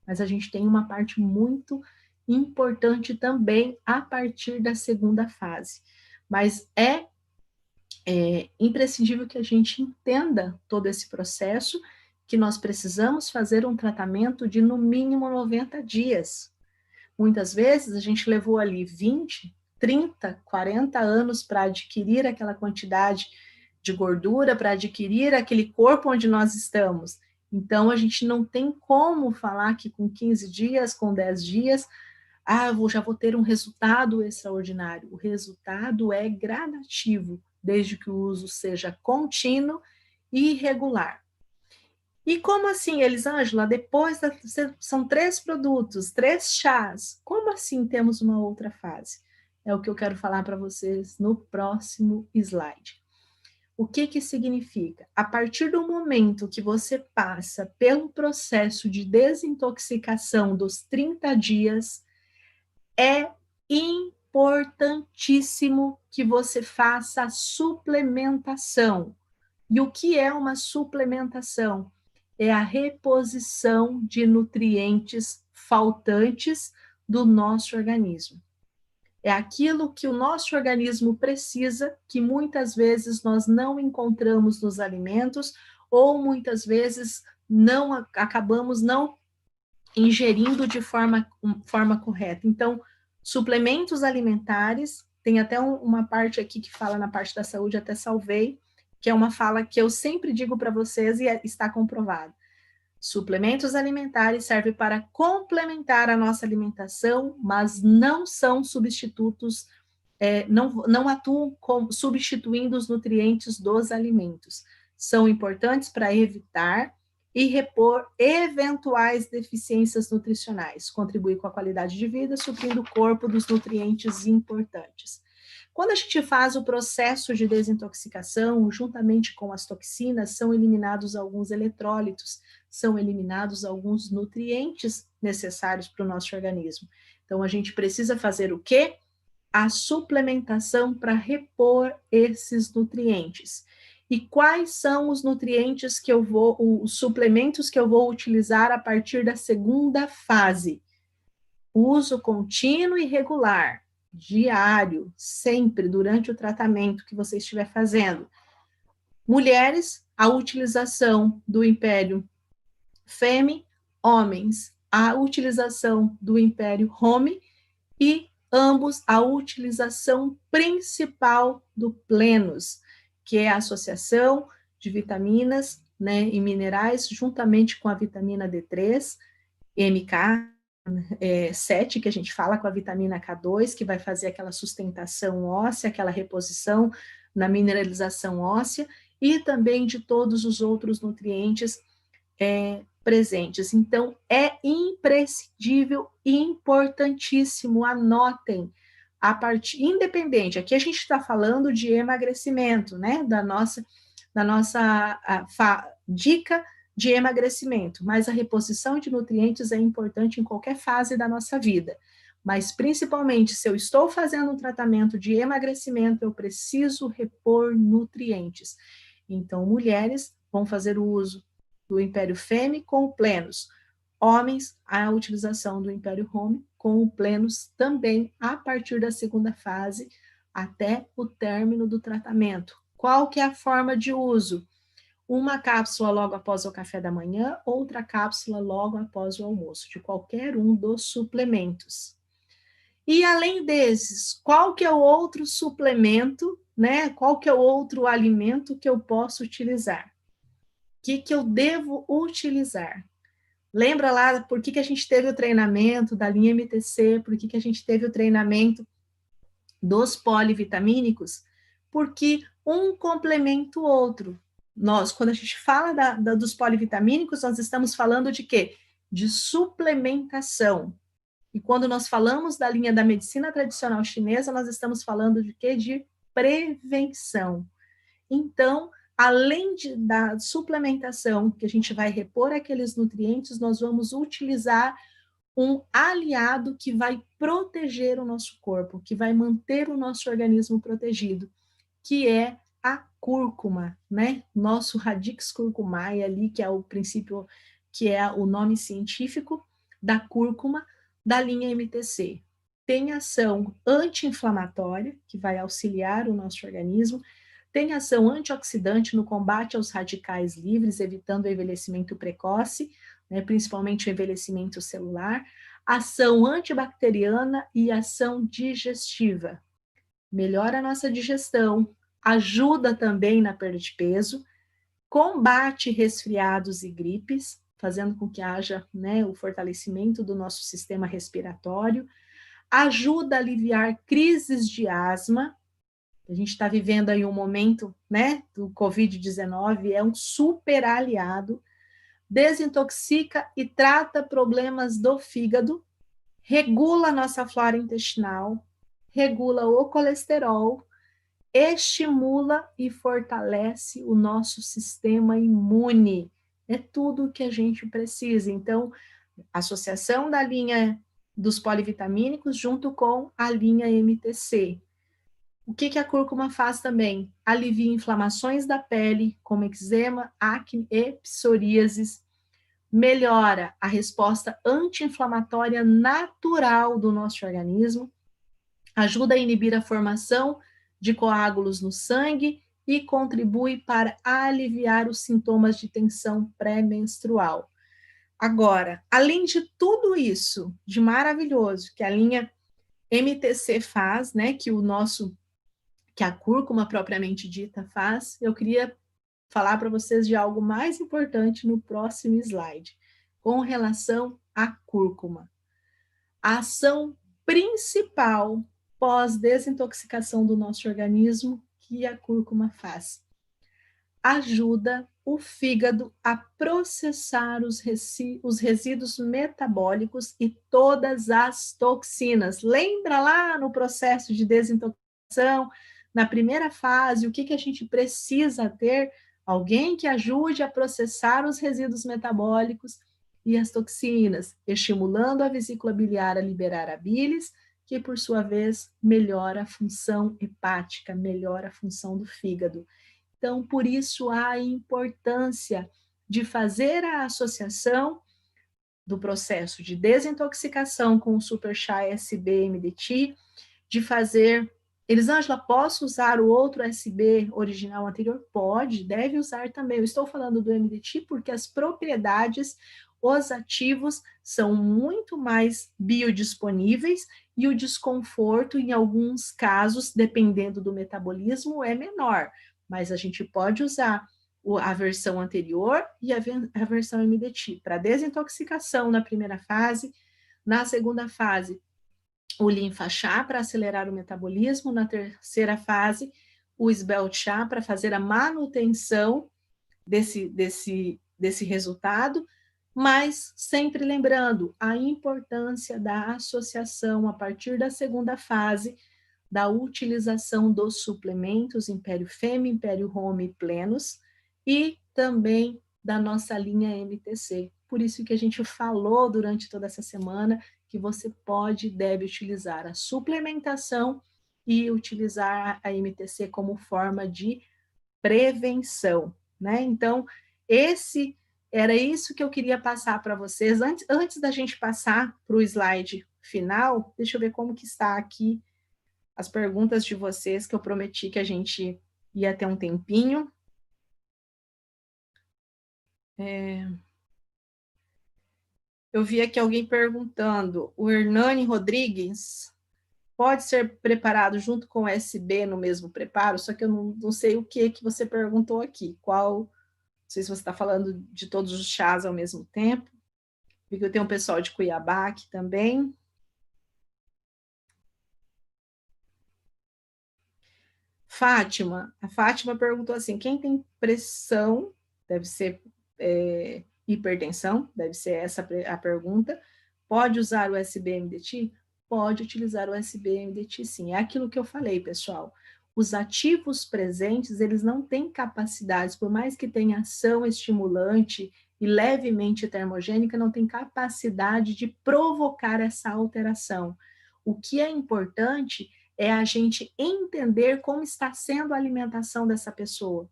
Mas a gente tem uma parte muito importante também a partir da segunda fase. Mas é imprescindível que a gente entenda todo esse processo, que nós precisamos fazer um tratamento de no mínimo 90 dias. Muitas vezes a gente levou ali 20, 30, 40 anos para adquirir aquela quantidade de gordura, para adquirir aquele corpo onde nós estamos. Então, a gente não tem como falar que com 15 dias, com 10 dias, já vou ter um resultado extraordinário. O resultado é gradativo, desde que o uso seja contínuo e regular. E como assim, Elisângela, depois são 3 produtos, 3 chás, como assim temos uma outra fase? É o que eu quero falar para vocês no próximo slide. O que que significa? A partir do momento que você passa pelo processo de desintoxicação dos 30 dias, é importantíssimo que você faça a suplementação. E o que é uma suplementação? É a reposição de nutrientes faltantes do nosso organismo. É aquilo que o nosso organismo precisa, que muitas vezes nós não encontramos nos alimentos, ou muitas vezes acabamos não ingerindo de forma correta. Então, suplementos alimentares, tem até uma parte aqui que fala na parte da saúde, até salvei, que é uma fala que eu sempre digo para vocês e está comprovado. Suplementos alimentares servem para complementar a nossa alimentação, mas não são substitutos, não atuam substituindo os nutrientes dos alimentos. São importantes para evitar e repor eventuais deficiências nutricionais, contribuir com a qualidade de vida, suprindo o corpo dos nutrientes importantes. Quando a gente faz o processo de desintoxicação, juntamente com as toxinas, são eliminados alguns eletrólitos, são eliminados alguns nutrientes necessários para o nosso organismo. Então, a gente precisa fazer o quê? A suplementação para repor esses nutrientes. E quais são os nutrientes os suplementos que eu vou utilizar a partir da segunda fase? Uso contínuo e regular, diário, sempre, durante o tratamento que você estiver fazendo. Mulheres, a utilização do Império Femme, homens, a utilização do Império Home e ambos a utilização principal do Plenus, que é a associação de vitaminas, né, e minerais, juntamente com a vitamina D3, MK7, que a gente fala, com a vitamina K2, que vai fazer aquela sustentação óssea, aquela reposição na mineralização óssea, e também de todos os outros nutrientes presentes. Então, é imprescindível e importantíssimo, anotem, independente, aqui a gente está falando de emagrecimento, né, da nossa dica de emagrecimento, mas a reposição de nutrientes é importante em qualquer fase da nossa vida, mas principalmente se eu estou fazendo um tratamento de emagrecimento, eu preciso repor nutrientes. Então, mulheres vão fazer o uso do Império Femme com o Plenus, homens, a utilização do Império Home com o Plenus também a partir da segunda fase até o término do tratamento. Qual que é a forma de uso? Uma cápsula logo após o café da manhã, outra cápsula logo após o almoço, de qualquer um dos suplementos. E além desses, qual que é o outro suplemento, né? Qual que é o outro alimento que eu posso utilizar? que eu devo utilizar? Lembra lá por que a gente teve o treinamento da linha MTC, por que a gente teve o treinamento dos polivitamínicos? Porque um complementa o outro. Nós, quando a gente fala dos polivitamínicos, nós estamos falando de quê? De suplementação. E quando nós falamos da linha da medicina tradicional chinesa, nós estamos falando de quê? De prevenção. Então, além da suplementação, que a gente vai repor aqueles nutrientes, nós vamos utilizar um aliado que vai proteger o nosso corpo, que vai manter o nosso organismo protegido, que é a cúrcuma, né? Nosso Radix curcumae ali, que é o princípio, que é o nome científico da cúrcuma da linha MTC. Tem ação anti-inflamatória, que vai auxiliar o nosso organismo, tem ação antioxidante no combate aos radicais livres, evitando o envelhecimento precoce, né, principalmente o envelhecimento celular, ação antibacteriana e ação digestiva. Melhora a nossa digestão, ajuda também na perda de peso, combate resfriados e gripes, fazendo com que haja, né, o fortalecimento do nosso sistema respiratório, ajuda a aliviar crises de asma. A gente está vivendo aí um momento, né, do Covid-19, é um super aliado, desintoxica e trata problemas do fígado, regula a nossa flora intestinal, regula o colesterol, estimula e fortalece o nosso sistema imune. É tudo o que a gente precisa. Então, associação da linha dos polivitamínicos junto com a linha MTC. O que a cúrcuma faz também? Alivia inflamações da pele, como eczema, acne e psoríasis. Melhora a resposta anti-inflamatória natural do nosso organismo. Ajuda a inibir a formação de coágulos no sangue e contribui para aliviar os sintomas de tensão pré-menstrual. Agora, além de tudo isso, de maravilhoso que a linha MTC faz, né, que a cúrcuma propriamente dita faz, eu queria falar para vocês de algo mais importante no próximo slide, com relação à cúrcuma. A ação principal pós-desintoxicação do nosso organismo que a cúrcuma faz. Ajuda o fígado a processar os resíduos metabólicos e todas as toxinas. Lembra lá no processo de desintoxicação, na primeira fase, o que a gente precisa ter? Alguém que ajude a processar os resíduos metabólicos e as toxinas, estimulando a vesícula biliar a liberar a bilis, que por sua vez melhora a função hepática, melhora a função do fígado. Então, por isso a importância de fazer a associação do processo de desintoxicação com o Super Chá SB MDT, de fazer... Elisângela, posso usar o outro SB original anterior? Pode, deve usar também. Eu estou falando do MDT porque as propriedades, os ativos são muito mais biodisponíveis e o desconforto, em alguns casos, dependendo do metabolismo, é menor. Mas a gente pode usar a versão anterior e a versão MDT para desintoxicação na primeira fase, na segunda fase, o linfa-chá para acelerar o metabolismo, na terceira fase, o sbelt-chá para fazer a manutenção desse resultado, mas sempre lembrando a importância da associação a partir da segunda fase, da utilização dos suplementos Império Femme, Império Home e Plenos, e também da nossa linha MTC. Por isso que a gente falou durante toda essa semana que você pode e deve utilizar a suplementação e utilizar a MTC como forma de prevenção, né? Então, era isso que eu queria passar para vocês. Antes da gente passar para o slide final, deixa eu ver como que está aqui as perguntas de vocês, que eu prometi que a gente ia ter um tempinho. Eu vi aqui alguém perguntando, o Hernani Rodrigues pode ser preparado junto com o SB no mesmo preparo? Só que eu não sei o que você perguntou aqui, qual sei se você está falando de todos os chás ao mesmo tempo. Vi que eu tenho um pessoal de Cuiabá aqui também. Fátima, a Fátima perguntou assim: quem tem pressão, deve ser hipertensão, deve ser essa a pergunta, pode usar o SBMDT? Pode utilizar o SBMDT, sim. É aquilo que eu falei, pessoal. Os ativos presentes, eles não têm capacidades, por mais que tenha ação estimulante e levemente termogênica, não tem capacidade de provocar essa alteração. O que é importante é a gente entender como está sendo a alimentação dessa pessoa.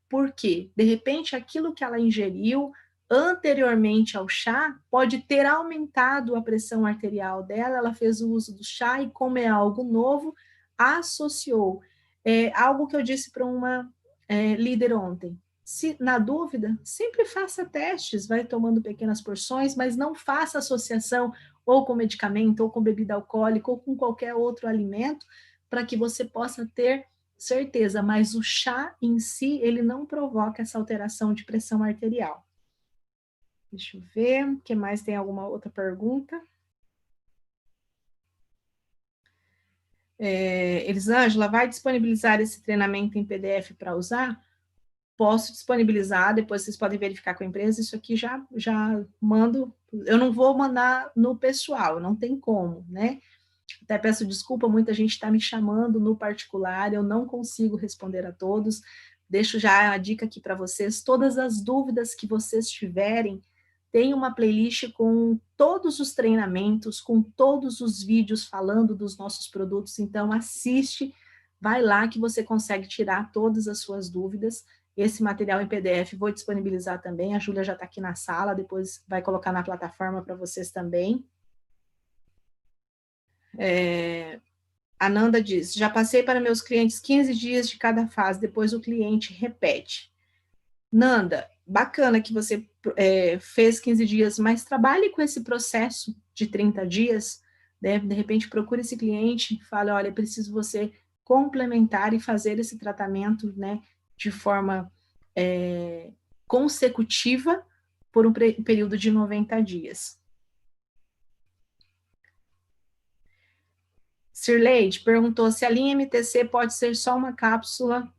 Por quê? De repente, aquilo que ela ingeriu anteriormente ao chá pode ter aumentado a pressão arterial dela, ela fez o uso do chá e, como é algo novo, associou. Algo que eu disse para uma líder ontem. Se, na dúvida, sempre faça testes, vai tomando pequenas porções, mas não faça associação ou com medicamento, ou com bebida alcoólica, ou com qualquer outro alimento, para que você possa ter certeza, mas o chá em si, ele não provoca essa alteração de pressão arterial. Deixa eu ver, o que mais tem alguma outra pergunta? Elisângela, vai disponibilizar esse treinamento em PDF para usar? Posso disponibilizar, depois vocês podem verificar com a empresa, isso aqui já mando, eu não vou mandar no pessoal, não tem como, né? Até peço desculpa, muita gente está me chamando no particular, eu não consigo responder a todos. Deixo já a dica aqui para vocês, todas as dúvidas que vocês tiverem, tem uma playlist com todos os treinamentos, com todos os vídeos falando dos nossos produtos, então assiste, vai lá que você consegue tirar todas as suas dúvidas. Esse material em PDF vou disponibilizar também, a Júlia já está aqui na sala, depois vai colocar na plataforma para vocês também. A Nanda diz, já passei para meus clientes 15 dias de cada fase, depois o cliente repete. Nanda, bacana que você fez 15 dias, mas trabalhe com esse processo de 30 dias, né? De repente procure esse cliente, fale, olha, preciso você complementar e fazer esse tratamento, né, de forma consecutiva por um período de 90 dias. Sirleide perguntou se a linha MTC pode ser só uma cápsula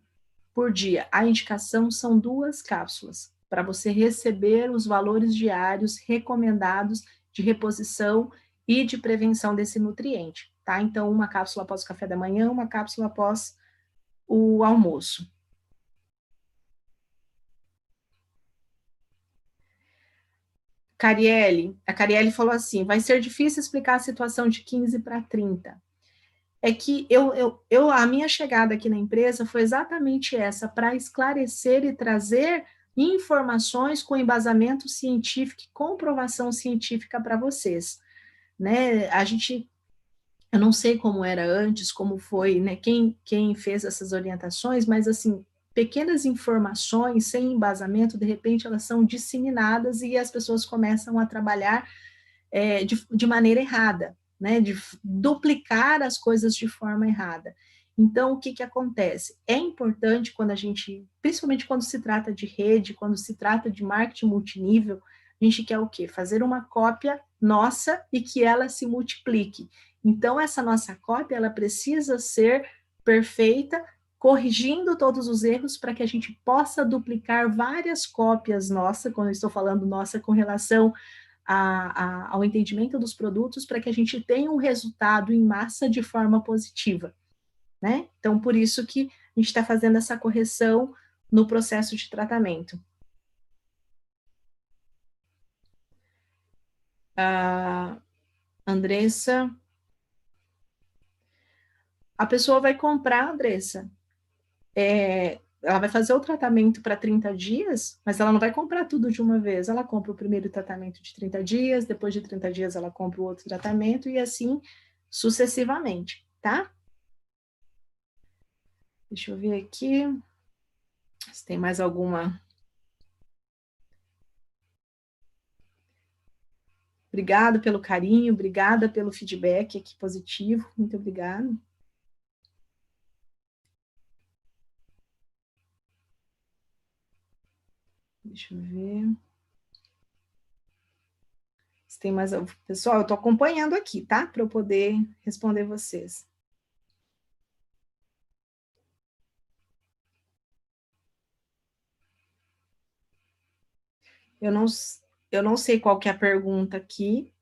por dia. A indicação são 2 cápsulas, para você receber os valores diários recomendados de reposição e de prevenção desse nutriente, tá? Então, uma cápsula após o café da manhã, uma cápsula após o almoço. A Carielle falou assim, vai ser difícil explicar a situação de 15 para 30. É que a minha chegada aqui na empresa foi exatamente essa, para esclarecer e trazer informações com embasamento científico e comprovação científica para vocês, né? Eu não sei como era antes, como foi, né? Quem fez essas orientações, mas assim, pequenas informações sem embasamento, de repente elas são disseminadas e as pessoas começam a trabalhar de maneira errada, né, de duplicar as coisas de forma errada. Então, o que, que acontece? É importante quando a gente, principalmente quando se trata de rede, quando se trata de marketing multinível, a gente quer o quê? Fazer uma cópia nossa e que ela se multiplique. Então, essa nossa cópia, ela precisa ser perfeita, corrigindo todos os erros para que a gente possa duplicar várias cópias nossa, quando eu estou falando nossa com relação ao entendimento dos produtos para que a gente tenha um resultado em massa de forma positiva, né? Então, por isso que a gente está fazendo essa correção no processo de tratamento. A Andressa, a pessoa vai comprar, Andressa, ela vai fazer o tratamento para 30 dias, mas ela não vai comprar tudo de uma vez. Ela compra o primeiro tratamento de 30 dias, depois de 30 dias ela compra o outro tratamento e assim sucessivamente, tá? Deixa eu ver aqui se tem mais alguma. Obrigado pelo carinho, obrigada pelo feedback aqui positivo, muito obrigada. Deixa eu ver. Se tem mais... Pessoal, eu estou acompanhando aqui, tá? Para eu poder responder vocês. Eu não sei qual que é a pergunta aqui,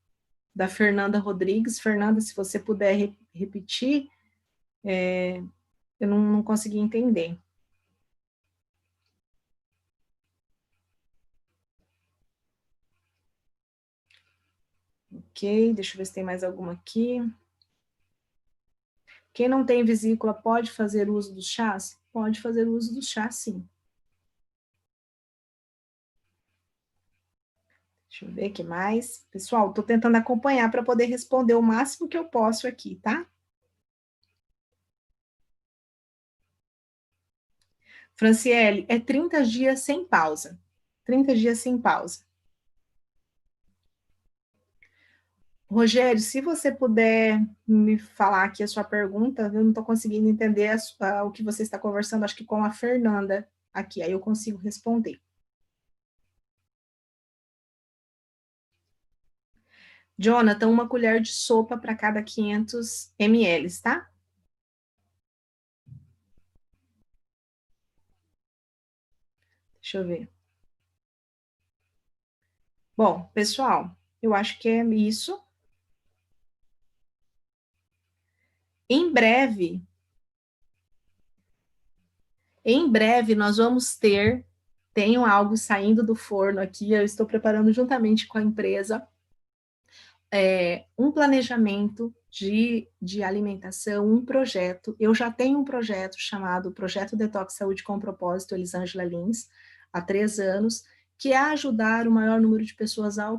da Fernanda Rodrigues. Fernanda, se você puder repetir, eu não consegui entender. Ok, deixa eu ver se tem mais alguma aqui. Quem não tem vesícula pode fazer uso dos chás? Pode fazer uso dos chás, sim. Deixa eu ver o que mais. Pessoal, estou tentando acompanhar para poder responder o máximo que eu posso aqui, tá? Franciele, é 30 dias sem pausa. 30 dias sem pausa. Rogério, se você puder me falar aqui a sua pergunta, eu não estou conseguindo entender o que você está conversando, acho que com a Fernanda aqui, aí eu consigo responder. Jonathan, uma colher de sopa para cada 500 ml, tá? Deixa eu ver. Bom, pessoal, eu acho que é isso. Em breve nós vamos tenho algo saindo do forno aqui, eu estou preparando juntamente com a empresa um planejamento de alimentação, um projeto. Eu já tenho um projeto chamado Projeto Detox Saúde com Propósito, Elisângela Lins, há 3 anos, que é ajudar o maior número de pessoas a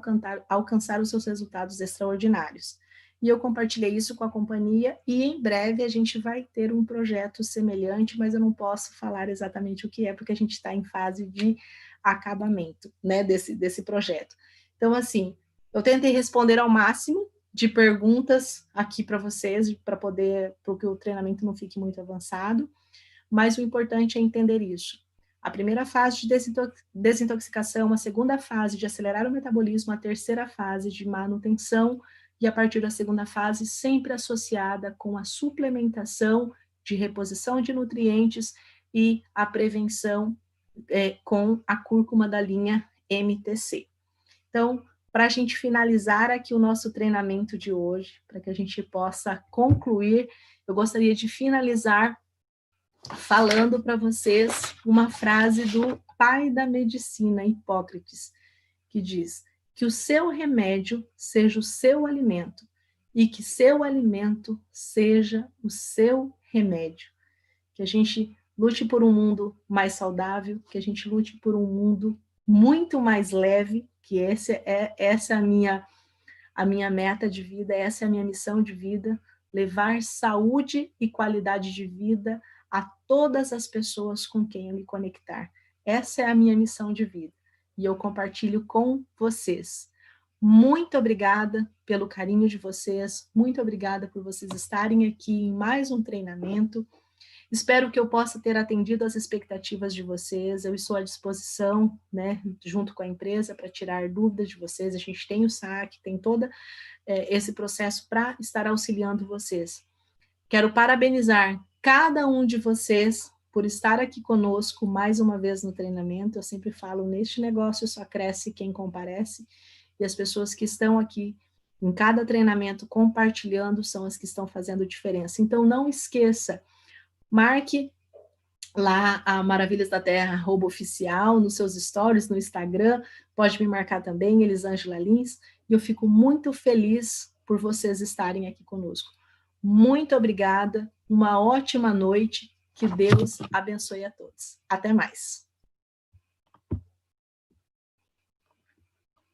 alcançar os seus resultados extraordinários. E eu compartilhei isso com a companhia e em breve a gente vai ter um projeto semelhante, mas eu não posso falar exatamente o que é, porque a gente está em fase de acabamento, né, desse projeto. Então, assim, eu tentei responder ao máximo de perguntas aqui para vocês, para que o treinamento não fique muito avançado, mas o importante é entender isso. A primeira fase de desintoxicação, a segunda fase de acelerar o metabolismo, a terceira fase de manutenção, e a partir da segunda fase, sempre associada com a suplementação de reposição de nutrientes e a prevenção com a cúrcuma da linha MTC. Então, para a gente finalizar aqui o nosso treinamento de hoje, para que a gente possa concluir, eu gostaria de finalizar falando para vocês uma frase do pai da medicina, Hipócrates, que diz que o seu remédio seja o seu alimento e que seu alimento seja o seu remédio. Que a gente lute por um mundo mais saudável, que a gente lute por um mundo muito mais leve, que essa é a minha meta de vida, essa é a minha missão de vida, levar saúde e qualidade de vida a todas as pessoas com quem eu me conectar. Essa é a minha missão de vida e eu compartilho com vocês. Muito obrigada pelo carinho de vocês, muito obrigada por vocês estarem aqui em mais um treinamento. Espero que eu possa ter atendido às expectativas de vocês. Eu estou à disposição, né, junto com a empresa, para tirar dúvidas de vocês. A gente tem o SAC, tem todo esse processo para estar auxiliando vocês. Quero parabenizar cada um de vocês por estar aqui conosco mais uma vez no treinamento. Eu sempre falo, neste negócio só cresce quem comparece, e as pessoas que estão aqui em cada treinamento compartilhando são as que estão fazendo diferença. Então, não esqueça, marque lá a Maravilhas da Terra @oficial nos seus stories, no Instagram, pode me marcar também, Elisângela Lins, e eu fico muito feliz por vocês estarem aqui conosco. Muito obrigada, uma ótima noite, que Deus abençoe a todos. Até mais.